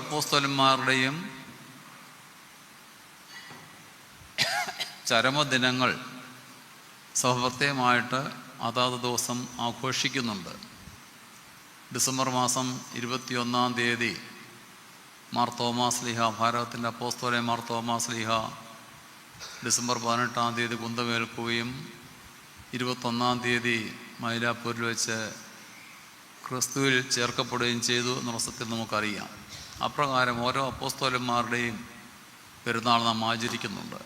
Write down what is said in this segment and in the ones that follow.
അപ്പോസ്തലന്മാരുടെയും ചരമദിനങ്ങൾ സഹപ്രത്യമായിട്ട് അതാത് ദിവസം ആഘോഷിക്കുന്നുണ്ട്. ഡിസംബർ മാസം 21-ാം തീയതി മാർ തോമാസ് ശ്ലീഹ, ഭാരതത്തിൻ്റെ അപ്പോസ്തലൻ മാർ തോമാസ് ശ്ലീഹ ഡിസംബർ 18-ാം തീയതി കുന്തമേൽക്കുകയും 21-ാം തീയതി മൈലാപ്പൂരിൽ വെച്ച് ക്രിസ്തുവിൽ ചേർക്കപ്പെടുകയും ചെയ്തു എന്നുള്ള സത്യം നമുക്കറിയാം. അപ്രകാരം ഓരോ അപ്പോസ്തലന്മാരുടെയും പെരുന്നാൾ നാം ആചരിക്കുന്നുണ്ട്.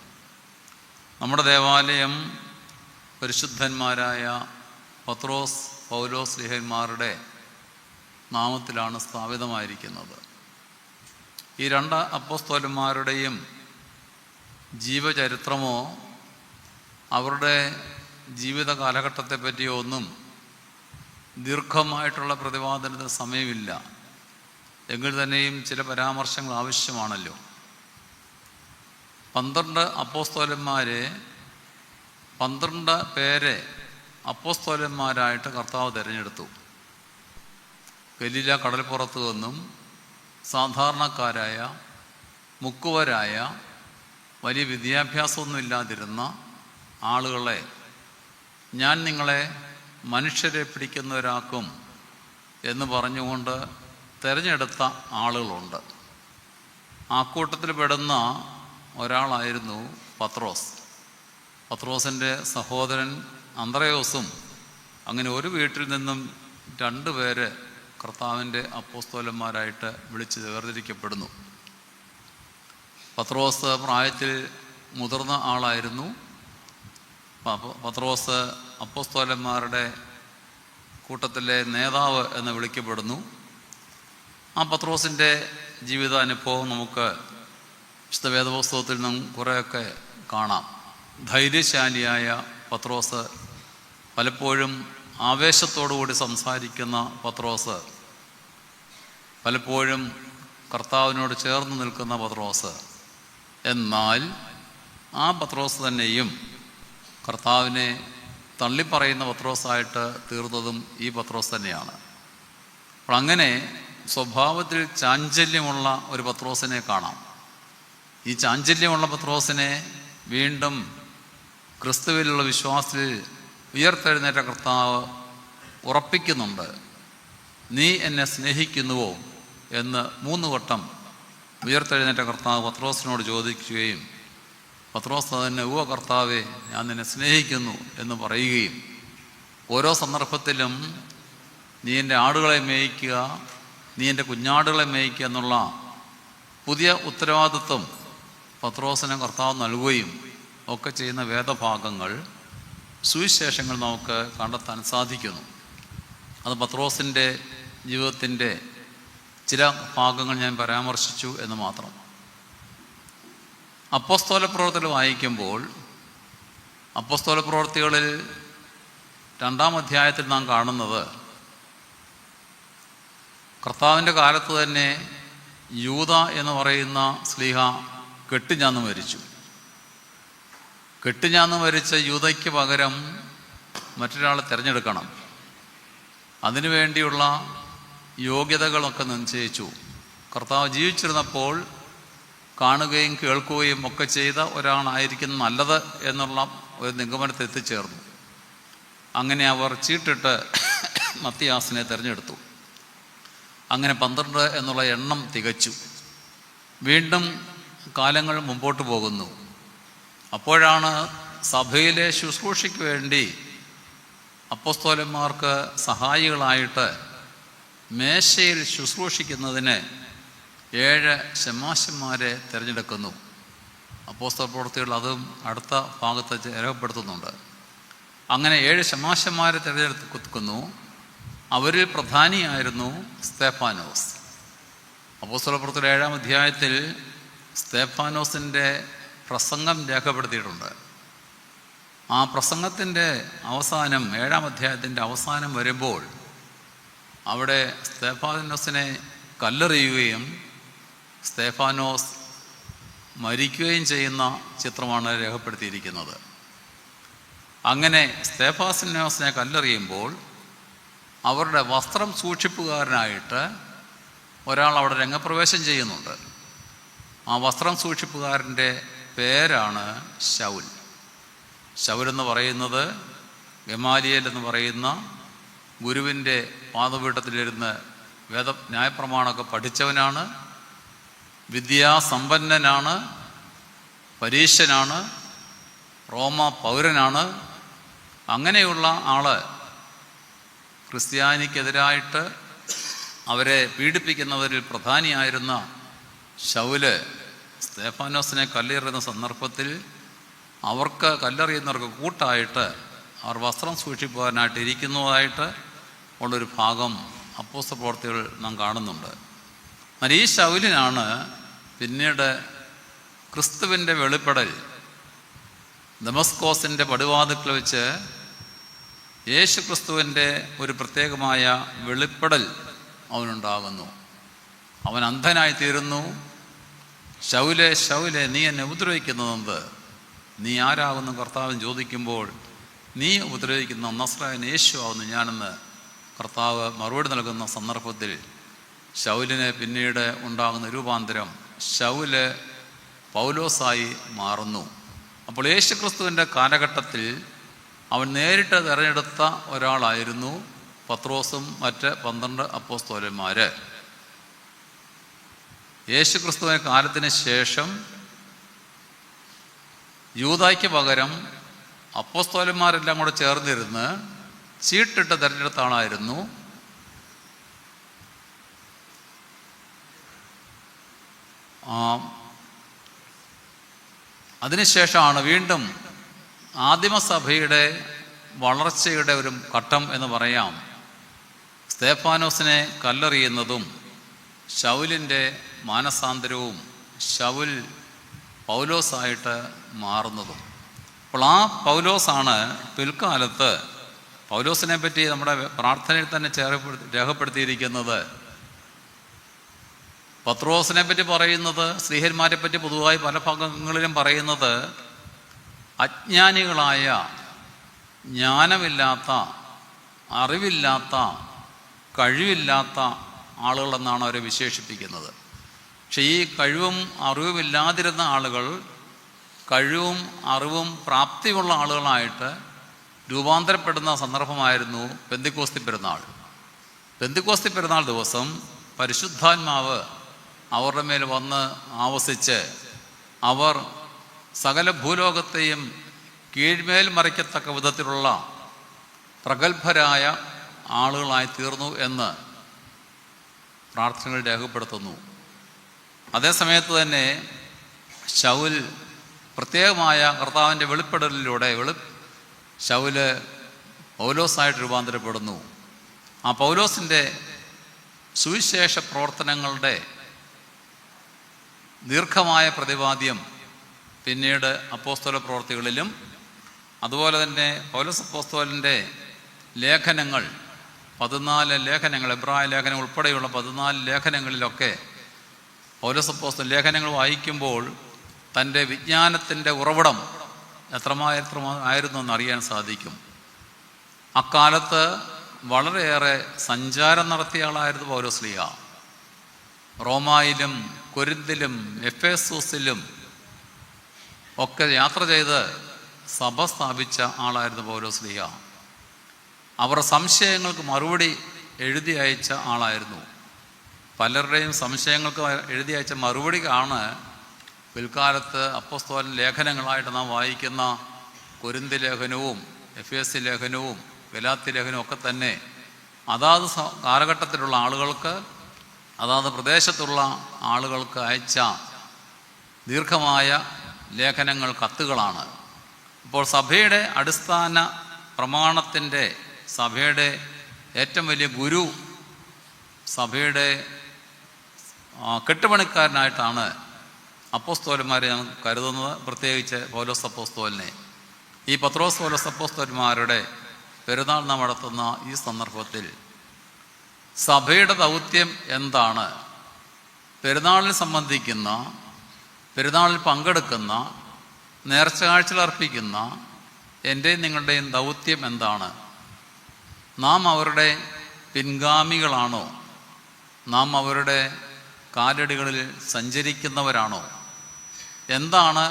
നമ്മുടെ ദേവാലയം പരിശുദ്ധന്മാരായ പത്രോസ്, പൗലോസ് ശ്ലീഹന്മാരുടെ നാമത്തിലാണ് സ്ഥാപിതമായിരിക്കുന്നത്. ഈ രണ്ട് അപ്പോസ്തലന്മാരുടെയും ജീവചരിത്രമോ അവരുടെ ജീവിത കാലഘട്ടത്തെ പറ്റിയോ ഒന്നും ദീർഘമായിട്ടുള്ള പ്രതിപാദനത്തിന് സമയമില്ല. എങ്കിൽ തന്നെയും ചില പരാമർശങ്ങൾ ആവശ്യമാണല്ലോ. 12 അപ്പോസ്തലന്മാരെ 12 പേരെ അപ്പോസ്തലന്മാരായിട്ട് കർത്താവ് തിരഞ്ഞെടുത്തു. ഗലീല കടൽപ്പുറത്ത് നിന്നും സാധാരണക്കാരായ, മുക്കുവരായ, വലിയ വിദ്യാഭ്യാസമൊന്നും ഇല്ലാതിരുന്ന ആളുകളെ ഞാൻ നിങ്ങളെ മനുഷ്യരെ പിടിക്കുന്നവരാക്കും എന്ന് പറഞ്ഞുകൊണ്ട് തിരഞ്ഞെടുത്ത ആളുകളുണ്ട്. ആ കൂട്ടത്തിൽ പെടുന്ന ഒരാളായിരുന്നു പത്രോസ്. പത്രോസിൻ്റെ സഹോദരൻ അന്ത്രയോസും. അങ്ങനെ ഒരു വീട്ടിൽ നിന്നും 2 പേര് കർത്താവിൻ്റെ അപ്പോസ്തലന്മാരായിട്ട് വിളിച്ച് വേർതിരിക്കപ്പെടുന്നു. പത്രോസ് പ്രായത്തിൽ മുതിർന്ന ആളായിരുന്നു. പത്രോസ് അപ്പോസ്തലന്മാരുടെ കൂട്ടത്തിലെ നേതാവ് എന്ന് വിളിക്കപ്പെടുന്നു. ആ പത്രോസിൻ്റെ ജീവിതാനുഭവം നമുക്ക് വിശുദ്ധ വേദപുസ്തകത്തിൽ നിന്നും കുറേയൊക്കെ കാണാം. ധൈര്യശാലിയായ പത്രോസ്, പലപ്പോഴും ആവേശത്തോടുകൂടി സംസാരിക്കുന്ന പത്രോസ്, പലപ്പോഴും കർത്താവിനോട് ചേർന്ന് നിൽക്കുന്ന പത്രോസ്. എന്നാൽ ആ പത്രോസ് തന്നെയും കർത്താവിനെ തള്ളിപ്പറയുന്ന പത്രോസായിട്ട് തീർന്നതും ഈ പത്രോസ് തന്നെയാണ്. അപ്പോൾ അങ്ങനെ സ്വഭാവത്തിൽ ചാഞ്ചല്യമുള്ള ഒരു പത്രോസിനെ കാണാം. ഈ ചാഞ്ചല്യമുള്ള പത്രോസിനെ വീണ്ടും ക്രിസ്തുവിലുള്ള വിശ്വാസത്തിൽ ഉയർത്തെഴുന്നേറ്റ കർത്താവ് ഉറപ്പിക്കുന്നുണ്ട്. നീ എന്നെ സ്നേഹിക്കുന്നുവോ എന്ന് 3 വട്ടം ഉയർത്തെഴുന്നേറ്റ കർത്താവ് പത്രോസിനോട് ചോദിക്കുകയും പത്രോസ് തന്നെ ഉവ്വ കർത്താവേ, ഞാൻ നിന്നെ സ്നേഹിക്കുന്നു എന്ന് പറയുകയും ഓരോ സന്ദർഭത്തിലും നീ എൻ്റെ ആടുകളെ മേയ്ക്കുക, നീ എൻ്റെ കുഞ്ഞാടുകളെ മേയ്ക്കുക എന്നുള്ള പുതിയ ഉത്തരവാദിത്വം പത്രോസിന് കർത്താവ് നൽകുകയും ഒക്കെ ചെയ്യുന്ന വേദഭാഗങ്ങൾ, സുവിശേഷങ്ങൾ നമുക്ക് കണ്ടെത്താൻ സാധിക്കുന്നു. അത് പത്രോസിൻ്റെ ജീവിതത്തിൻ്റെ ചില ഭാഗങ്ങൾ ഞാൻ പരാമർശിച്ചു എന്ന് മാത്രം. അപ്പോസ്തല പ്രവൃത്തികൾ വായിക്കുമ്പോൾ അപ്പോസ്തല പ്രവൃത്തികളിൽ 2-ാം അധ്യായത്തിൽ നാം കാണുന്നത് കർത്താവിൻ്റെ കാലത്ത് തന്നെ യൂദ എന്ന് പറയുന്ന ശ്ലീഹ കെട്ടുഞാന്ന് മരിച്ചു. കെട്ടുഞാന്ന് മരിച്ച യൂദയ്ക്ക് പകരം മറ്റൊരാളെ തിരഞ്ഞെടുക്കണം. അതിനുവേണ്ടിയുള്ള യോഗ്യതകളൊക്കെ നിശ്ചയിച്ചു. കർത്താവ് ജീവിച്ചിരുന്നപ്പോൾ കാണുകയും കേൾക്കുകയും ഒക്കെ ചെയ്ത ഒരാളായിരിക്കും നല്ലത് എന്നുള്ള ഒരു നിഗമനത്തിൽ എത്തിച്ചേർന്നു. അങ്ങനെ അവർ ചീട്ടിട്ട് മത്തിയാസിനെ തിരഞ്ഞെടുത്തു. അങ്ങനെ 12 എന്നുള്ള എണ്ണം തികച്ചു. വീണ്ടും കാലങ്ങൾ മുമ്പോട്ട് പോകുന്നു. അപ്പോഴാണ് സഭയിലെ ശുശ്രൂഷയ്ക്ക് വേണ്ടി അപ്പോസ്തലന്മാർക്ക് സഹായികളായിട്ട് മേശയിൽ ശുശ്രൂഷിക്കുന്നതിന് 7 ശമാശന്മാരെ തിരഞ്ഞെടുക്കുന്നു. അപ്പോസ്തല പ്രവൃത്തികൾ അതും അടുത്ത ഭാഗത്ത് രേഖപ്പെടുത്തുന്നുണ്ട്. അങ്ങനെ 7 ശമാശന്മാരെ തിരഞ്ഞെടുക്കുന്നു. അവരിൽ പ്രധാനിയായിരുന്നു സ്തേഫാനോസ്. അപ്പോസ്തല പ്രവൃത്തികൾ 7-ാം അധ്യായത്തിൽ സ്തേഫാനോസിൻ്റെ പ്രസംഗം രേഖപ്പെടുത്തിയിട്ടുണ്ട്. ആ പ്രസംഗത്തിൻ്റെ അവസാനം, 7-ാം അധ്യായത്തിൻ്റെ അവസാനം വരുമ്പോൾ അവിടെ സ്തേഫാനോസിനെ കല്ലെറിയുകയും സ്തേഫാനോസ് മരിക്കുകയും ചെയ്യുന്ന ചിത്രമാണ് രേഖപ്പെടുത്തിയിരിക്കുന്നത്. അങ്ങനെ സ്തേഫാനോസിനെ കല്ലെറിയുമ്പോൾ അവരുടെ വസ്ത്രം സൂക്ഷിപ്പുകാരനായിട്ട് ഒരാൾ അവിടെ രംഗപ്രവേശം ചെയ്യുന്നുണ്ട്. ആ വസ്ത്രം സൂക്ഷിപ്പുകാരൻ്റെ പേരാണ് ശൗൽ. ശൗൽ എന്ന് പറയുന്നത് ഗമാലിയേൽ എന്ന് പറയുന്ന ഗുരുവിൻ്റെ പാദപീഠത്തിലിരുന്ന് ന്യായപ്രമാണമൊക്കെ പഠിച്ചവനാണ്, വിദ്യാസമ്പന്നനാണ്, പരീശനാണ്, റോമ പൗരനാണ്. അങ്ങനെയുള്ള ആള് ക്രിസ്ത്യാനിക്കെതിരായിട്ട് അവരെ പീഡിപ്പിക്കുന്നവരിൽ പ്രധാനിയായിരുന്ന ശൗല് സ്തേഫാനോസിനെ കല്ലെറിയുന്ന സന്ദർഭത്തിൽ അവർക്ക് കല്ലെറിയുന്നവർക്ക് കൂട്ടായിട്ട് അവർ വസ്ത്രം സൂക്ഷിക്കുവാനായിട്ട് ഇരിക്കുന്നതായിട്ട് ഉള്ളൊരു ഭാഗം അപ്പോസ്തല പ്രവൃത്തികൾ നാം കാണുന്നുണ്ട്. എന്നാൽ ഈ ശൗലിനാണ് പിന്നീട് ക്രിസ്തുവിൻ്റെ വെളിപ്പെടൽ ദമസ്കോസിൻ്റെ പടിവാതിൽക്കൽ വെച്ച് യേശു ക്രിസ്തുവിൻ്റെ ഒരു പ്രത്യേകമായ വെളിപ്പെടൽ അവനുണ്ടാകുന്നു. അവൻ അന്ധനായി തീരുന്നു. ശൗലേ ശൗലേ, നീ എന്നെ ഉപദ്രവിക്കുന്നതെന്ത്? നീ ആരാകുന്നു കർത്താവൻ ചോദിക്കുമ്പോൾ, നീ ഉപദ്രവിക്കുന്ന നസ്രായൻ യേശു ആവുന്നു ഞാനെന്ന് കർത്താവ് മറുപടി നൽകുന്ന സന്ദർഭത്തിൽ ശൗലിന് പിന്നീട് ഉണ്ടാകുന്ന രൂപാന്തരം ശൗല് പൗലോസായി മാറുന്നു. അപ്പോൾ യേശു ക്രിസ്തുവിൻ്റെ കാലഘട്ടത്തിൽ അവൻ നേരിട്ട് തിരഞ്ഞെടുത്ത ഒരാളായിരുന്നു പത്രോസും മറ്റ് 12 അപ്പോസ്തലന്മാർ. യേശു ക്രിസ്തുവിൻ്റെ കാലത്തിന് ശേഷം യൂദായ്ക്ക് പകരം അപ്പോസ്തലന്മാരെല്ലാം കൂടെ ചേർന്നിരുന്ന് ചീട്ടിട്ട് തിരഞ്ഞെടുത്ത ആളായിരുന്നു അതിനുശേഷമാണ് വീണ്ടും ആദിമസഭയുടെ വളർച്ചയുടെ ഒരു ഘട്ടം എന്ന് പറയാം. സ്തേഫാനോസിനെ കല്ലെറിയുന്നതും ശൗലിൻ്റെ മാനസാന്തരവും ശൗൽ പൗലോസായിട്ട് മാറുന്നതും. അപ്പോൾ ആ പൗലോസാണ് പിൽക്കാലത്ത്, പൗലോസിനെ പറ്റി നമ്മുടെ പ്രാർത്ഥനയിൽ തന്നെ രേഖപ്പെടുത്തിയിരിക്കുന്നത്, പത്രോസിനെ പറ്റി പറയുന്നത്, സ്ലീഹന്മാരെ പറ്റി പൊതുവായി പല ഭാഗങ്ങളിലും പറയുന്നത് അജ്ഞാനികളായ, ജ്ഞാനമില്ലാത്ത, അറിവില്ലാത്ത, കഴിവില്ലാത്ത ആളുകളെന്നാണ് അവരെ വിശേഷിപ്പിക്കുന്നത്. പക്ഷെ ഈ കഴിവും അറിവുമില്ലാതിരുന്ന ആളുകൾ കഴിവും അറിവും പ്രാപ്തിയുള്ള ആളുകളായിട്ട് രൂപാന്തരപ്പെടുന്ന സന്ദർഭമായിരുന്നു പെന്തിക്കോസ്തി പെരുന്നാൾ. പെന്തിക്കോസ്തി പെരുന്നാൾ ദിവസം പരിശുദ്ധാത്മാവ് അവരുടെ മേൽ വന്ന് ആവസിച്ച് അവർ സകല ഭൂലോകത്തെയും കീഴ്മേൽ മറിക്കത്തക്ക വിധത്തിലുള്ള പ്രഗത്ഭരായ ആളുകളായി തീർന്നു എന്ന് പ്രാർത്ഥനകൾ രേഖപ്പെടുത്തുന്നു. അതേസമയത്ത് തന്നെ ശൗൽ പ്രത്യേകമായ കർത്താവിൻ്റെ വെളിപ്പെടലിലൂടെ ശൗല് പൗലോസായിട്ട് രൂപാന്തരപ്പെടുന്നു. ആ പൗലോസിൻ്റെ സുവിശേഷ പ്രവർത്തനങ്ങളുടെ ദീർഘമായ പ്രതിപാദ്യം പിന്നീട് അപ്പോസ്തല പ്രവർത്തികളിലും അതുപോലെ തന്നെ പൗലോസ് അപ്പോസ്തലൻ്റെ ലേഖനങ്ങൾ 14 ലേഖനങ്ങൾ, എബ്രായ ലേഖനം ഉൾപ്പെടെയുള്ള 14 ലേഖനങ്ങളിലൊക്കെ പൗലോസ് അപ്പോസ്തലൻ ലേഖനങ്ങൾ വായിക്കുമ്പോൾ തൻ്റെ വിജ്ഞാനത്തിൻ്റെ ഉറവിടം എത്രമായിരുന്നു എന്നറിയാൻ സാധിക്കും. അക്കാലത്ത് വളരെയേറെ സഞ്ചാരം നടത്തിയ ആളായിരുന്നു പൗലോസ്ലീഹ. റോമായിലും കൊരിന്തിലും എഫേസൂസിലും ഒക്കെ യാത്ര ചെയ്ത് സഭ സ്ഥാപിച്ച ആളായിരുന്നു പൗലോസ്ലീഹ. അവർ സംശയങ്ങൾക്ക് മറുപടി എഴുതി അയച്ച ആളായിരുന്നു. പലരുടെയും സംശയങ്ങൾക്ക് എഴുതി അയച്ച മറുപടിക്കാണ് പിൽക്കാലത്ത് അപ്പോസ്തലൻ ലേഖനങ്ങളായിട്ട് നാം വായിക്കുന്ന കൊരിന്തി ലേഖനവും എഫേസ്യ ലേഖനവും ഗലാത്യ ലേഖനവും ഒക്കെ തന്നെ അതാത് കാലഘട്ടത്തിലുള്ള ആളുകൾക്ക്, അതാത് പ്രദേശത്തുള്ള ആളുകൾക്ക് അയച്ച ദീർഘമായ ലേഖനങ്ങൾ, കത്തുകളാണ്. അപ്പോൾ സഭയുടെ അടിസ്ഥാന പ്രമാണത്തിൻ്റെ, സഭയുടെ ഏറ്റവും വലിയ ഗുരു, സഭയുടെ കെട്ടുപണിക്കാരനായിട്ടാണ് അപ്പോസ്തലന്മാരെ ഞാൻ കരുതുന്നത്, പ്രത്യേകിച്ച് പൗലോസ് അപ്പോസ്തലനെ. ഈ പത്രോസ് പൗലോസ് അപ്പോസ്തലന്മാരുടെ പെരുന്നാൾ നാം നടത്തുന്ന ഈ സന്ദർഭത്തിൽ സഭയുടെ ദൗത്യം എന്താണ്? പെരുന്നാളിൽ സംബന്ധിക്കുന്ന, പെരുന്നാളിൽ പങ്കെടുക്കുന്ന, നേർച്ചകാഴ്ചകൾ അർപ്പിക്കുന്ന എൻ്റെയും നിങ്ങളുടെയും ദൗത്യം എന്താണ്? നാം അവരുടെ പിൻഗാമികളാണോ? നാം അവരുടെ കാലടികളിൽ സഞ്ചരിക്കുന്നവരാണോ? എന്താണ്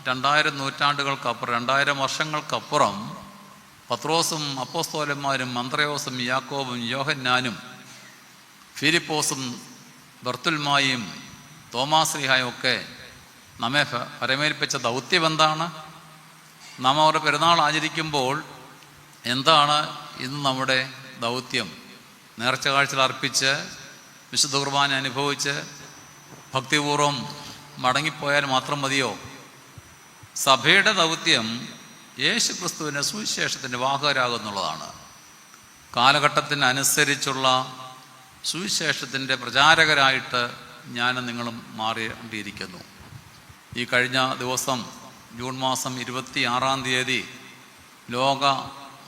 2000 നൂറ്റാണ്ടുകൾക്കപ്പുറം, 2000 വർഷങ്ങൾക്കപ്പുറം പത്രോസും അപ്പോസ്തലന്മാരും അന്ത്രയോസും യാക്കോബും യോഹന്നാനും ഫിലിപ്പോസും ബർത്തുൽമായും തോമാശ്ലീഹായും ഒക്കെ നമ്മെ പരമേൽപ്പിച്ച ദൗത്യം എന്താണ്? നാം അവരുടെ പെരുന്നാൾ ആചരിക്കുമ്പോൾ എന്താണ് ഇന്ന് നമ്മുടെ ദൗത്യം? നേർച്ച കാഴ്ചകൾ അർപ്പിച്ച് വിശുദ്ധ കുർബാന അനുഭവിച്ച് ഭക്തിപൂർവ്വം മടങ്ങിപ്പോയാൽ മാത്രം മതിയോ? സഭയുടെ ദൗത്യം യേശു ക്രിസ്തുവിൻ്റെ സുവിശേഷത്തിൻ്റെ വാഹകരാകുന്നുള്ളതാണ്. കാലഘട്ടത്തിനനുസരിച്ചുള്ള സുവിശേഷത്തിൻ്റെ പ്രചാരകരായിട്ട് ഞാനും നിങ്ങളും മാറേണ്ടിയിരിക്കുന്നു. ഈ കഴിഞ്ഞ ദിവസം ജൂൺ മാസം 26-ാം തീയതി ലോക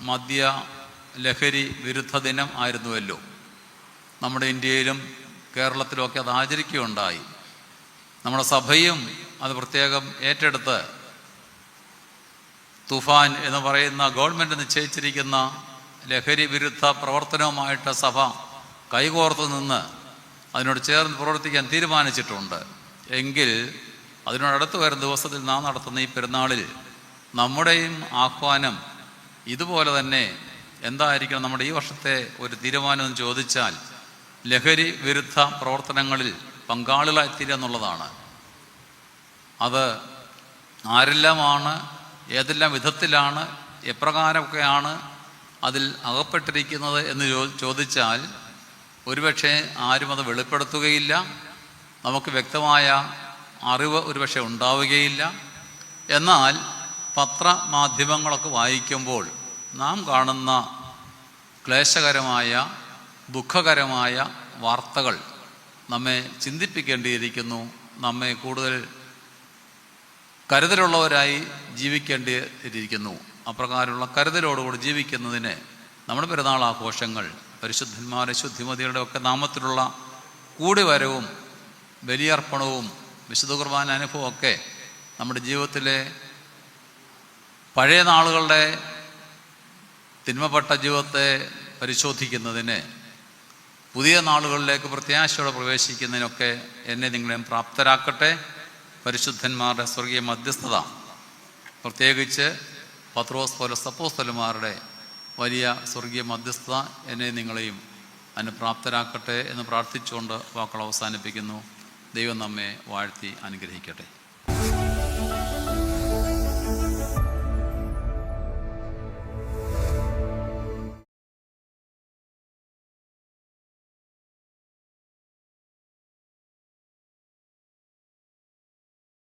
മദ്യ ലഹരി വിരുദ്ധ ദിനം ആയിരുന്നുവല്ലോ. നമ്മുടെ ഇന്ത്യയിലും കേരളത്തിലുമൊക്കെ അത് ആചരിക്കുകയുണ്ടായി. നമ്മുടെ സഭയും അത് പ്രത്യേകം ഏറ്റെടുത്ത് തുഫാൻ എന്ന് പറയുന്ന ഗവൺമെൻറ് നിശ്ചയിച്ചിരിക്കുന്ന ലഹരി വിരുദ്ധ പ്രവർത്തനവുമായിട്ട് സഭ കൈകോർത്ത് നിന്ന് അതിനോട് ചേർന്ന് പ്രവർത്തിക്കാൻ തീരുമാനിച്ചിട്ടുണ്ട്. എങ്കിൽ അതിനോടടുത്ത് വരുന്ന ദിവസത്തിൽ നാം നടത്തുന്ന ഈ പെരുന്നാളിൽ നമ്മുടെയും ആഹ്വാനം ഇതുപോലെ തന്നെ എന്തായിരിക്കണം? നമ്മുടെ ഈ വർഷത്തെ ഒരു തീരുമാനം എന്ന് ചോദിച്ചാൽ ലഹരി വിരുദ്ധ പ്രവർത്തനങ്ങളിൽ പങ്കാളികളായിത്തീരുക എന്നുള്ളതാണ്. അത് ആരെല്ലാമാണ്, ഏതെല്ലാം വിധത്തിലാണ്, എപ്രകാരമൊക്കെയാണ് അതിൽ അകപ്പെട്ടിരിക്കുന്നത് എന്ന് ചോദിച്ചാൽ ഒരുപക്ഷെ ആരും അത് വെളിപ്പെടുത്തുകയില്ല. നമുക്ക് വ്യക്തമായ അറിവ് ഒരുപക്ഷെ ഉണ്ടാവുകയില്ല. എന്നാൽ പത്രമാധ്യമങ്ങളൊക്കെ വായിക്കുമ്പോൾ നാം കാണുന്ന ക്ലേശകരമായ ദുഃഖകരമായ വാർത്തകൾ നമ്മെ ചിന്തിപ്പിക്കേണ്ടിയിരിക്കുന്നു. നമ്മെ കൂടുതൽ കരുതലുള്ളവരായി ജീവിക്കേണ്ടിയിരിക്കുന്നു. അപ്രകാരമുള്ള കരുതലോടുകൂടി ജീവിക്കുന്നതിന് നമ്മുടെ പെരുന്നാൾ ആഘോഷങ്ങൾ പരിശുദ്ധന്മാരെ ശുദ്ധിമതികളുടെ ഒക്കെ നാമത്തിലുള്ള കൂടിവരവും ബലിയർപ്പണവും വിശുദ്ധ കുർബാന അനുഭവമൊക്കെ നമ്മുടെ ജീവിതത്തിലെ പഴയ നാളുകളുടെ തിന്മപ്പെട്ട ജീവിതത്തെ പരിശോധിക്കുന്നതിന്, പുതിയ നാളുകളിലേക്ക് പ്രത്യാശയോടെ പ്രവേശിക്കുന്നതിനൊക്കെ എന്നെ നിങ്ങളെയും പ്രാപ്തരാക്കട്ടെ. പരിശുദ്ധന്മാരുടെ സ്വർഗീയ മധ്യസ്ഥത, പ്രത്യേകിച്ച് പത്രോസ് പോലെ അപ്പോസ്തലന്മാരുടെ വലിയ സ്വർഗീയ മധ്യസ്ഥത എന്നെ നിങ്ങളെയും അതിന് പ്രാപ്തരാക്കട്ടെ എന്ന് പ്രാർത്ഥിച്ചുകൊണ്ട് വാക്കുകൾ അവസാനിപ്പിക്കുന്നു. ദൈവം നമ്മെ വാഴ്ത്തി അനുഗ്രഹിക്കട്ടെ.